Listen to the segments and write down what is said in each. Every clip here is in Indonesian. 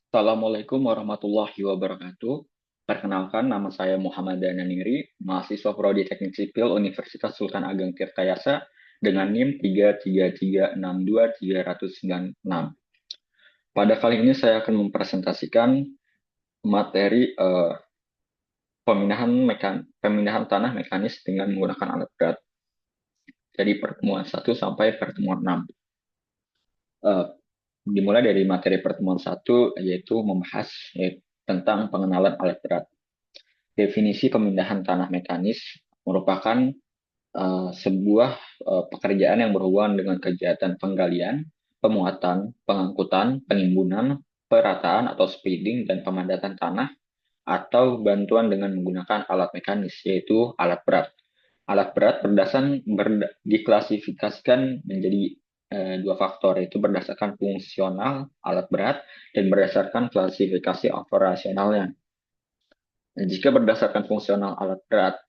Assalamualaikum warahmatullahi wabarakatuh. Perkenalkan, nama saya Muhammad Dananiri, mahasiswa Prodi Teknik Sipil Universitas Sultan Ageng Tirtayasa dengan NIM 333623096. Pada kali ini saya akan mempresentasikan materi pemindahan tanah mekanis dengan menggunakan alat berat dari pertemuan 1 sampai pertemuan 6. Eh, Dimulai dari materi pertemuan 1 yaitu membahas tentang pengenalan alat berat. Definisi pemindahan tanah mekanis merupakan sebuah pekerjaan yang berhubungan dengan kegiatan penggalian, pemuatan, pengangkutan, penimbunan, perataan atau spreading, dan pemadatan tanah atau bantuan dengan menggunakan alat mekanis, yaitu alat berat. Alat berat diklasifikasikan menjadi dua faktor, yaitu berdasarkan fungsional alat berat dan berdasarkan klasifikasi operasionalnya. Jika berdasarkan fungsional alat berat,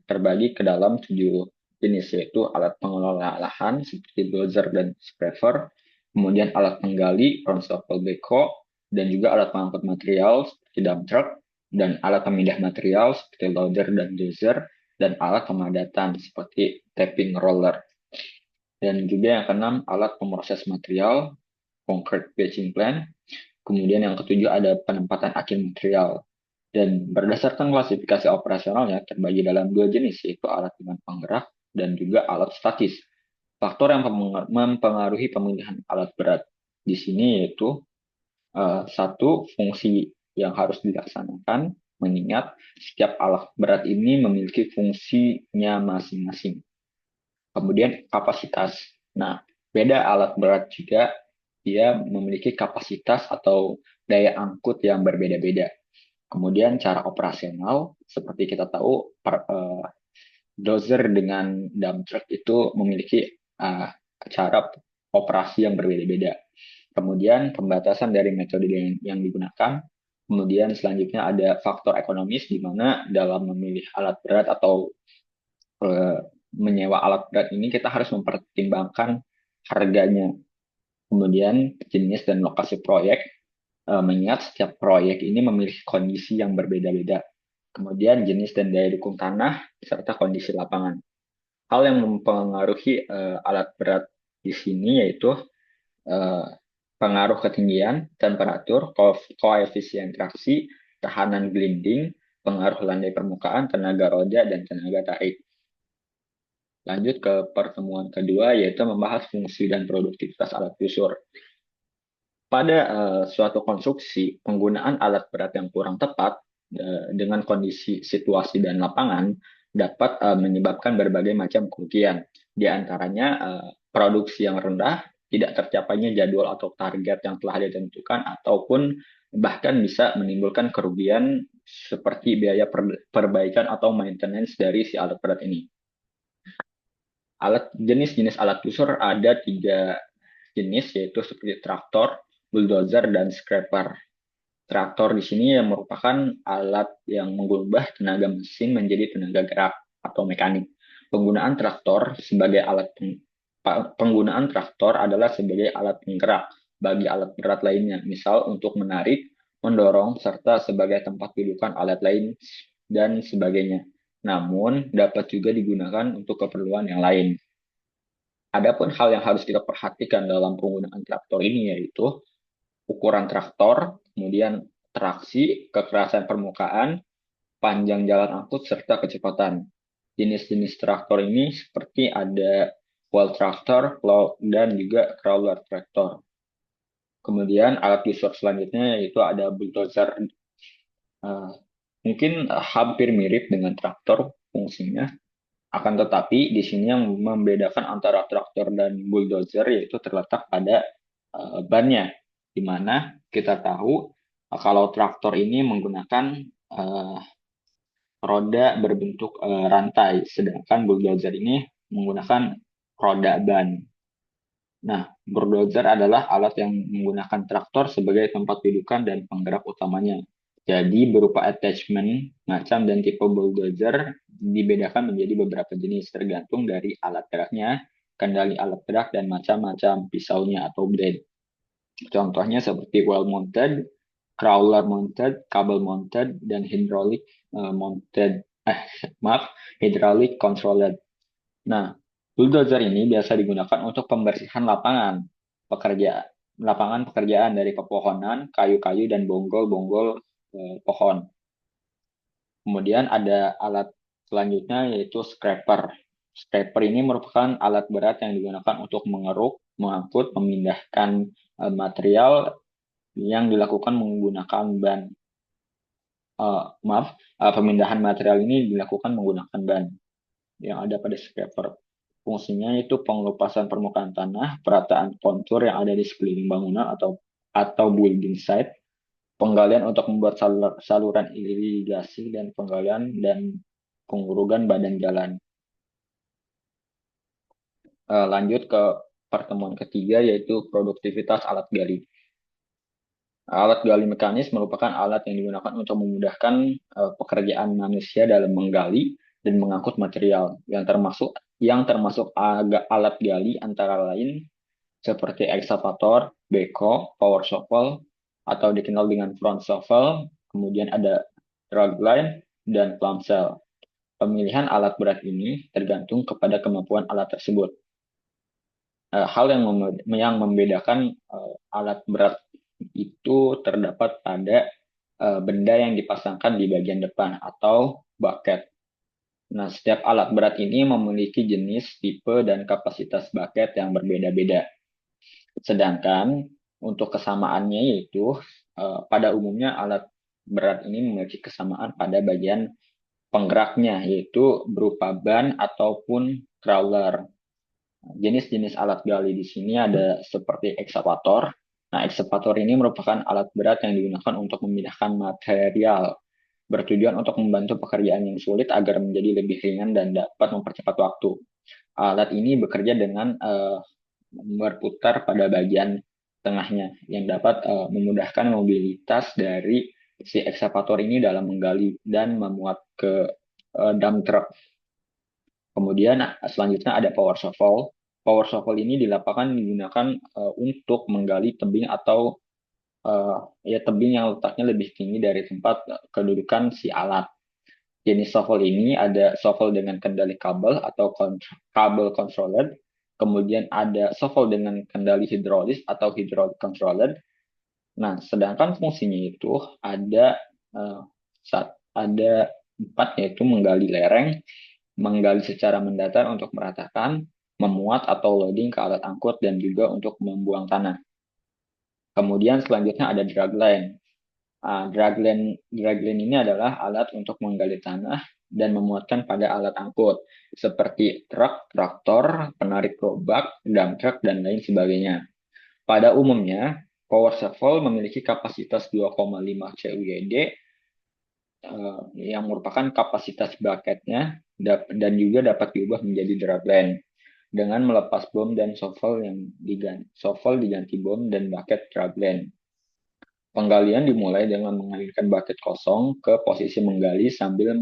terbagi ke dalam 7 jenis, yaitu alat pengelola lahan seperti dozer dan scraper, kemudian alat penggali front shovel backhoe, dan juga alat pengangkut material seperti dump truck, dan alat pemindah material seperti loader dan dozer, dan alat pemadatan seperti tapping roller. Dan juga yang keenam, alat pemroses material, concrete batching plant. Kemudian yang ketujuh ada penempatan akhir material. Dan berdasarkan klasifikasi operasionalnya terbagi dalam 2 jenis, yaitu alat dengan penggerak dan juga alat statis. Faktor yang mempengaruhi pemindahan alat berat di sini yaitu satu, fungsi yang harus dilaksanakan, mengingat setiap alat berat ini memiliki fungsinya masing-masing. Kemudian kapasitas. Nah, beda alat berat juga dia memiliki kapasitas atau daya angkut yang berbeda-beda. Kemudian cara operasional, seperti kita tahu, dozer dengan dump truck itu memiliki cara operasi yang berbeda-beda. Kemudian pembatasan dari metode yang digunakan. Kemudian selanjutnya ada faktor ekonomis, di mana dalam memilih alat berat atau uh, menyewa alat berat ini kita harus mempertimbangkan harganya. Kemudian jenis dan lokasi proyek, mengingat setiap proyek ini memiliki kondisi yang berbeda-beda. Kemudian jenis dan daya dukung tanah, serta kondisi lapangan. Hal yang mempengaruhi alat berat di sini yaitu uh, pengaruh ketinggian, temperatur, koefisien traksi, tahanan gliding, pengaruh landai permukaan, tenaga roda, dan tenaga tarik. Lanjut ke pertemuan kedua, yaitu membahas fungsi dan produktivitas alat busur. Pada suatu konstruksi, penggunaan alat berat yang kurang tepat dengan kondisi situasi dan lapangan dapat menyebabkan berbagai macam kerugian. Di antaranya produksi yang rendah, tidak tercapainya jadwal atau target yang telah ditentukan, ataupun bahkan bisa menimbulkan kerugian seperti biaya perbaikan atau maintenance dari si alat berat ini. Jenis-jenis alat busur ada 3 jenis, yaitu seperti traktor, bulldozer, dan scraper. Traktor di sini yang merupakan alat yang mengubah tenaga mesin menjadi tenaga gerak atau mekanik. Penggunaan traktor sebagai alat penggunaan traktor adalah sebagai alat penggerak bagi alat berat lainnya, misal untuk menarik, mendorong, serta sebagai tempat dudukan alat lain dan sebagainya. Namun dapat juga digunakan untuk keperluan yang lain. Adapun hal yang harus kita perhatikan dalam penggunaan traktor ini yaitu ukuran traktor, kemudian traksi, kekerasan permukaan, panjang jalan angkut, serta kecepatan. Jenis-jenis traktor ini seperti ada wheel traktor, plow, dan juga crawler traktor. Kemudian alat busur selanjutnya yaitu ada bulldozer. Uh, Mungkin hampir mirip dengan traktor fungsinya, akan tetapi di sini yang membedakan antara traktor dan bulldozer yaitu terletak pada bannya, di mana kita tahu kalau traktor ini menggunakan uh, roda berbentuk rantai, sedangkan bulldozer ini menggunakan roda ban. Nah, bulldozer adalah alat yang menggunakan traktor sebagai tempat dudukan dan penggerak utamanya. Jadi berupa attachment, macam dan tipe bulldozer dibedakan menjadi beberapa jenis tergantung dari alat geraknya, kendali alat gerak, dan macam-macam pisaunya atau blade. Contohnya seperti well mounted, crawler mounted, kabel mounted, dan hydraulic mounted, maaf, hydraulic controlled. Nah, bulldozer ini biasa digunakan untuk pembersihan lapangan pekerjaan dari pepohonan, kayu-kayu, dan bonggol-bonggol pohon. Kemudian ada alat selanjutnya yaitu scraper. Scraper ini merupakan alat berat yang digunakan untuk mengeruk, mengangkut, memindahkan material yang dilakukan menggunakan ban. Pemindahan material ini dilakukan menggunakan ban yang ada pada scraper. Fungsinya itu pengelupasan permukaan tanah, perataan kontur yang ada di sekeliling bangunan atau building site, penggalian untuk membuat saluran irigasi, dan penggalian dan pengurugan badan jalan. Lanjut ke pertemuan ketiga yaitu produktivitas alat gali. Alat gali mekanis merupakan alat yang digunakan untuk memudahkan pekerjaan manusia dalam menggali dan mengangkut material yang termasuk alat gali antara lain seperti ekskavator, beko, power shovel atau dikenal dengan front shovel, kemudian ada dragline dan clamshell. Pemilihan alat berat ini tergantung kepada kemampuan alat tersebut. Hal yang membedakan alat berat itu terdapat pada benda yang dipasangkan di bagian depan atau bucket. Nah, setiap alat berat ini memiliki jenis, tipe, dan kapasitas bucket yang berbeda-beda. Sedangkan untuk kesamaannya yaitu pada umumnya alat berat ini memiliki kesamaan pada bagian penggeraknya yaitu berupa ban ataupun crawler. Jenis-jenis alat gali di sini ada seperti ekskavator. Nah, ekskavator ini merupakan alat berat yang digunakan untuk memindahkan material, bertujuan untuk membantu pekerjaan yang sulit agar menjadi lebih ringan dan dapat mempercepat waktu. Alat ini bekerja dengan berputar pada bagian tengahnya yang dapat memudahkan mobilitas dari si ekskavator ini dalam menggali dan memuat ke dump truck. Kemudian selanjutnya ada power shovel. Power shovel ini di lapangan digunakan untuk menggali tebing atau tebing yang letaknya lebih tinggi dari tempat kedudukan si alat. Jenis shovel ini ada shovel dengan kendali kabel atau kabel controlled, kemudian ada shovel dengan kendali hidrolis atau hydraulic controlled. Nah, sedangkan fungsinya itu uh, ada 4 yaitu menggali lereng, menggali secara mendatar untuk meratakan, memuat atau loading ke alat angkut, dan juga untuk membuang tanah. Kemudian selanjutnya ada dragline. Dragline ini adalah alat untuk menggali tanah dan memuatkan pada alat angkut, seperti truk, traktor, penarik gerobak, dump truck, dan lain sebagainya. Pada umumnya, power shovel memiliki kapasitas 2,5 CUYD yang merupakan kapasitas bucketnya dan juga dapat diubah menjadi dragline dengan melepas bom dan shovel diganti bom dan bucket dragline. Penggalian dimulai dengan mengalirkan bucket kosong ke posisi menggali sambil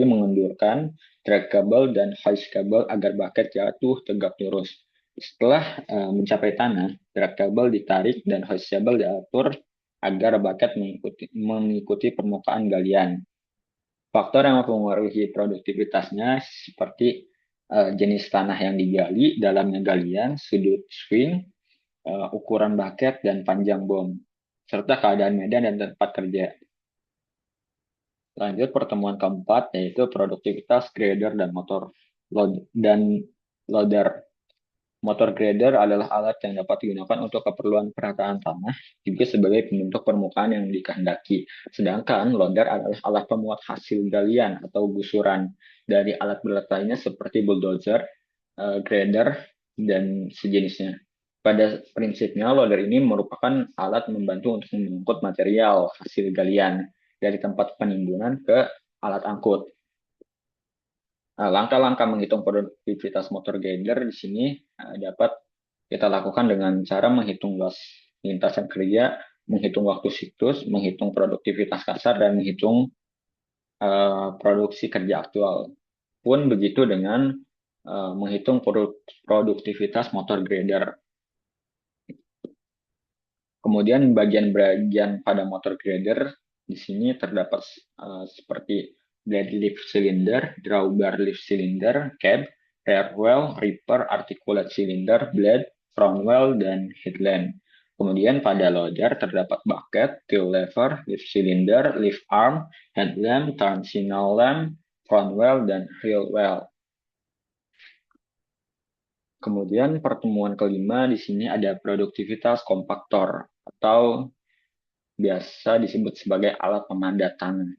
mengendurkan drag kabel dan hoist kabel agar bucket jatuh tegak lurus. Setelah mencapai tanah, drag kabel ditarik dan hoist kabel diatur agar bucket mengikuti permukaan galian. Faktor yang mempengaruhi produktivitasnya seperti jenis tanah yang digali, dalamnya galian, sudut swing, ukuran bucket, dan panjang bom, serta keadaan medan dan tempat kerja. Lanjut pertemuan keempat, yaitu produktivitas grader dan loader. Motor grader adalah alat yang dapat digunakan untuk keperluan perataan tanah, juga sebagai pembentuk permukaan yang dikehendaki. Sedangkan loader adalah alat pemuat hasil galian atau gusuran dari alat berat lainnya seperti bulldozer, grader, dan sejenisnya. Pada prinsipnya, loader ini merupakan alat membantu untuk mengangkut material hasil galian dari tempat penimbunan ke alat angkut. Nah, langkah-langkah menghitung produktivitas motor grader di sini dapat kita lakukan dengan cara menghitung luas lintasan kerja, menghitung waktu siklus, menghitung produktivitas kasar, dan menghitung produksi kerja aktual. Pun begitu dengan menghitung produktivitas motor grader. Kemudian bagian-bagian pada motor grader di sini terdapat seperti blade lift cylinder, drawbar lift cylinder, cab, rear wheel, ripper, articulate cylinder, blade, front wheel, dan headland. Kemudian pada loader terdapat bucket, tail lever, lift cylinder, lift arm, headlamp, turn signal lamp, front wheel, dan rear wheel. Kemudian pertemuan kelima di sini ada produktivitas kompaktor atau biasa disebut sebagai alat pemadat tanah.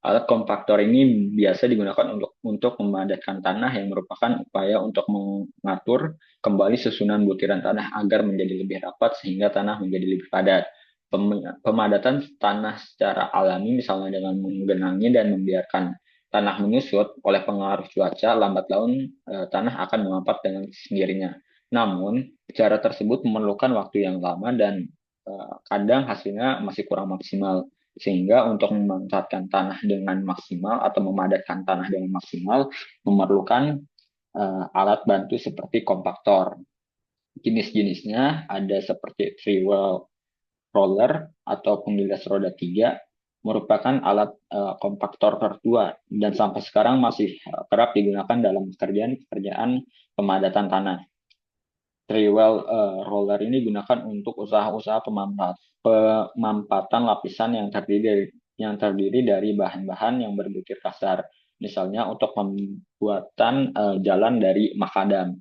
Alat kompaktor ini biasa digunakan untuk memadatkan tanah yang merupakan upaya untuk mengatur kembali susunan butiran tanah agar menjadi lebih rapat sehingga tanah menjadi lebih padat. Pemadatan tanah secara alami misalnya dengan menggenangi dan membiarkan tanah menyusut oleh pengaruh cuaca, lambat laun tanah akan mengapat dengan sendirinya. Namun, cara tersebut memerlukan waktu yang lama dan kadang hasilnya masih kurang maksimal. Sehingga untuk memanfaatkan tanah dengan maksimal atau memadatkan tanah dengan maksimal memerlukan alat bantu seperti kompaktor. Jenis-jenisnya ada seperti three wheel roller atau penggilas roda tiga, merupakan alat kompaktor tertua dan sampai sekarang masih kerap digunakan dalam pekerjaan pemadatan tanah. Three wheel roller ini digunakan untuk usaha-usaha pemampatan lapisan yang terdiri dari bahan-bahan yang berbutir kasar. Misalnya untuk pembuatan jalan dari makadam.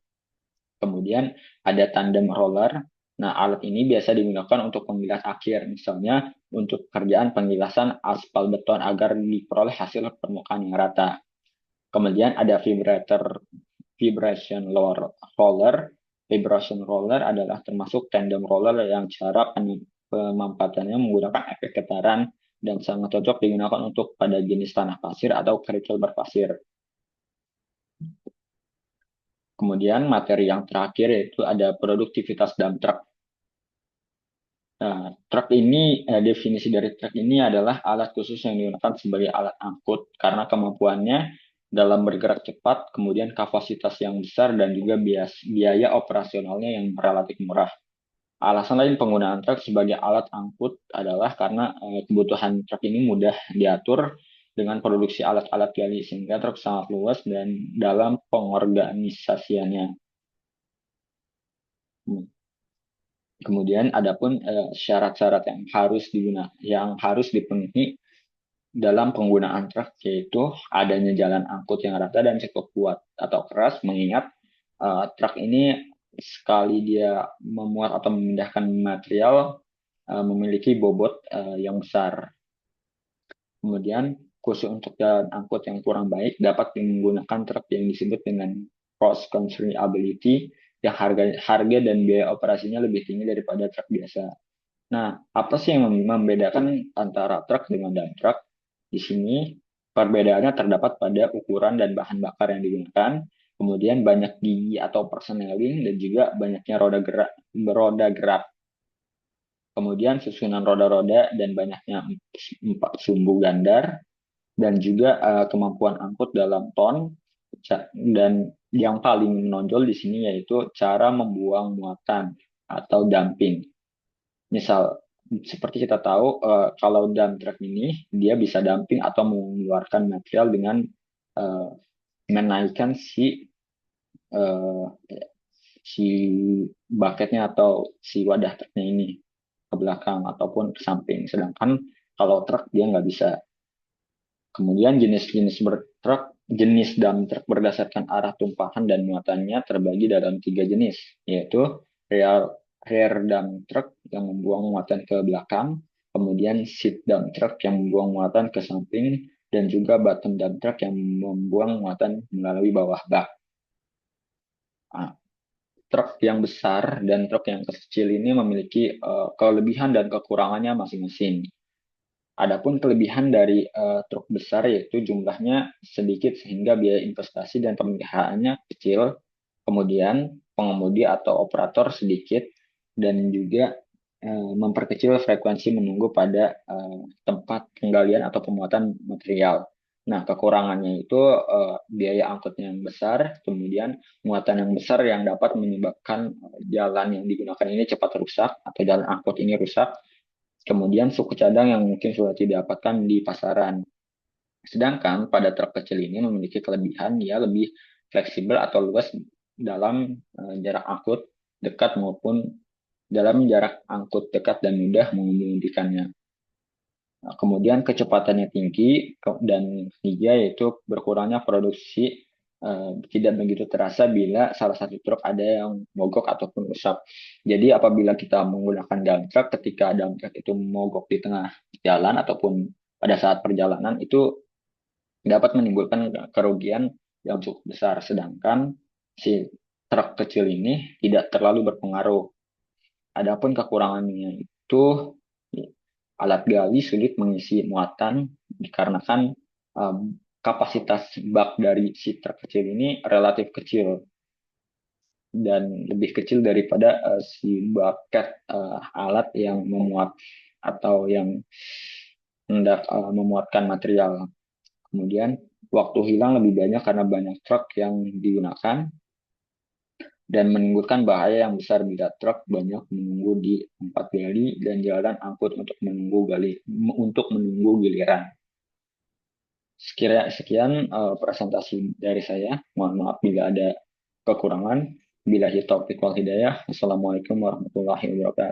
Kemudian ada tandem roller. Nah, alat ini biasa digunakan untuk penggilas akhir, misalnya untuk pekerjaan penggilasan aspal beton agar diperoleh hasil permukaan yang rata. Kemudian ada vibration roller. Vibration roller adalah termasuk tandem roller yang cara pemampatannya menggunakan efek getaran dan sangat cocok digunakan untuk pada jenis tanah pasir atau kerikil berpasir. Kemudian materi yang terakhir yaitu ada produktivitas dump truck. Nah, definisi dari truk ini adalah alat khusus yang digunakan sebagai alat angkut karena kemampuannya dalam bergerak cepat, kemudian kapasitas yang besar dan juga biaya operasionalnya yang relatif murah. Alasan lain penggunaan truk sebagai alat angkut adalah karena kebutuhan truk ini mudah diatur dengan produksi alat-alat gali sehingga truk sangat luas dan dalam pengorganisasiannya. Kemudian adapun syarat-syarat yang harus dipenuhi dalam penggunaan truk yaitu adanya jalan angkut yang rata dan cukup kuat atau keras mengingat truk ini sekali dia memuat atau memindahkan material memiliki bobot yang besar. Kemudian khusus untuk jalan angkut yang kurang baik dapat menggunakan truk yang disebut dengan cross country ability yang harga dan biaya operasinya lebih tinggi daripada truk biasa. Nah, apa sih yang membedakan antara truk dengan dump truck? Di sini perbedaannya terdapat pada ukuran dan bahan bakar yang digunakan, kemudian banyak gigi atau persneling dan juga banyaknya roda gerak. Kemudian susunan roda-roda dan banyaknya 4 sumbu gandar dan juga kemampuan angkut dalam ton dan yang paling menonjol di sini yaitu cara membuang muatan atau dumping. Misal seperti kita tahu kalau dump truck ini dia bisa dumping atau mengeluarkan material dengan uh, menaikkan uh, si bucketnya atau si wadah truknya ini ke belakang ataupun ke samping. Sedangkan kalau truk dia nggak bisa. Kemudian jenis dump truck berdasarkan arah tumpahan dan muatannya terbagi dalam 3 jenis, yaitu rear dump truck yang membuang muatan ke belakang, kemudian seat dump truck yang membuang muatan ke samping, dan juga bottom dump truck yang membuang muatan melalui bawah bak. Nah, truk yang besar dan truk yang kecil ini memiliki kelebihan dan kekurangannya masing-masing. Adapun kelebihan dari truk besar yaitu jumlahnya sedikit sehingga biaya investasi dan pemeliharaannya kecil, kemudian pengemudi atau operator sedikit, dan juga memperkecil frekuensi menunggu pada tempat penggalian atau pemuatan material. Nah, kekurangannya itu biaya angkutnya yang besar, kemudian muatan yang besar yang dapat menyebabkan jalan yang digunakan ini cepat rusak atau jalan angkut ini rusak. Kemudian suku cadang yang mungkin sudah tidak dapatkan di pasaran. Sedangkan pada truk kecil ini memiliki kelebihan dia lebih fleksibel atau luas dalam jarak angkut dekat maupun dalam jarak angkut dekat dan mudah mengemudikannya. Nah, kemudian kecepatannya tinggi dan ketiga yaitu berkurangnya produksi tidak begitu terasa bila salah satu truk ada yang mogok ataupun rusak. Jadi apabila kita menggunakan dump truck, ketika dump truck itu mogok di tengah jalan ataupun pada saat perjalanan itu dapat menimbulkan kerugian yang cukup besar. Sedangkan si truk kecil ini tidak terlalu berpengaruh. Adapun kekurangannya itu alat gali sulit mengisi muatan dikarenakan kapasitas bak dari si truk kecil ini relatif kecil dan lebih kecil daripada si bucket alat yang memuat atau yang hendak memuatkan material. Kemudian waktu hilang lebih banyak karena banyak truk yang digunakan dan menimbulkan bahaya yang besar bila truk banyak menunggu di tempat gali dan jalan angkut untuk menunggu giliran. Sekian presentasi dari saya. Mohon maaf bila ada kekurangan. Bila taufiq wal hidayah. Assalamualaikum warahmatullahi wabarakatuh.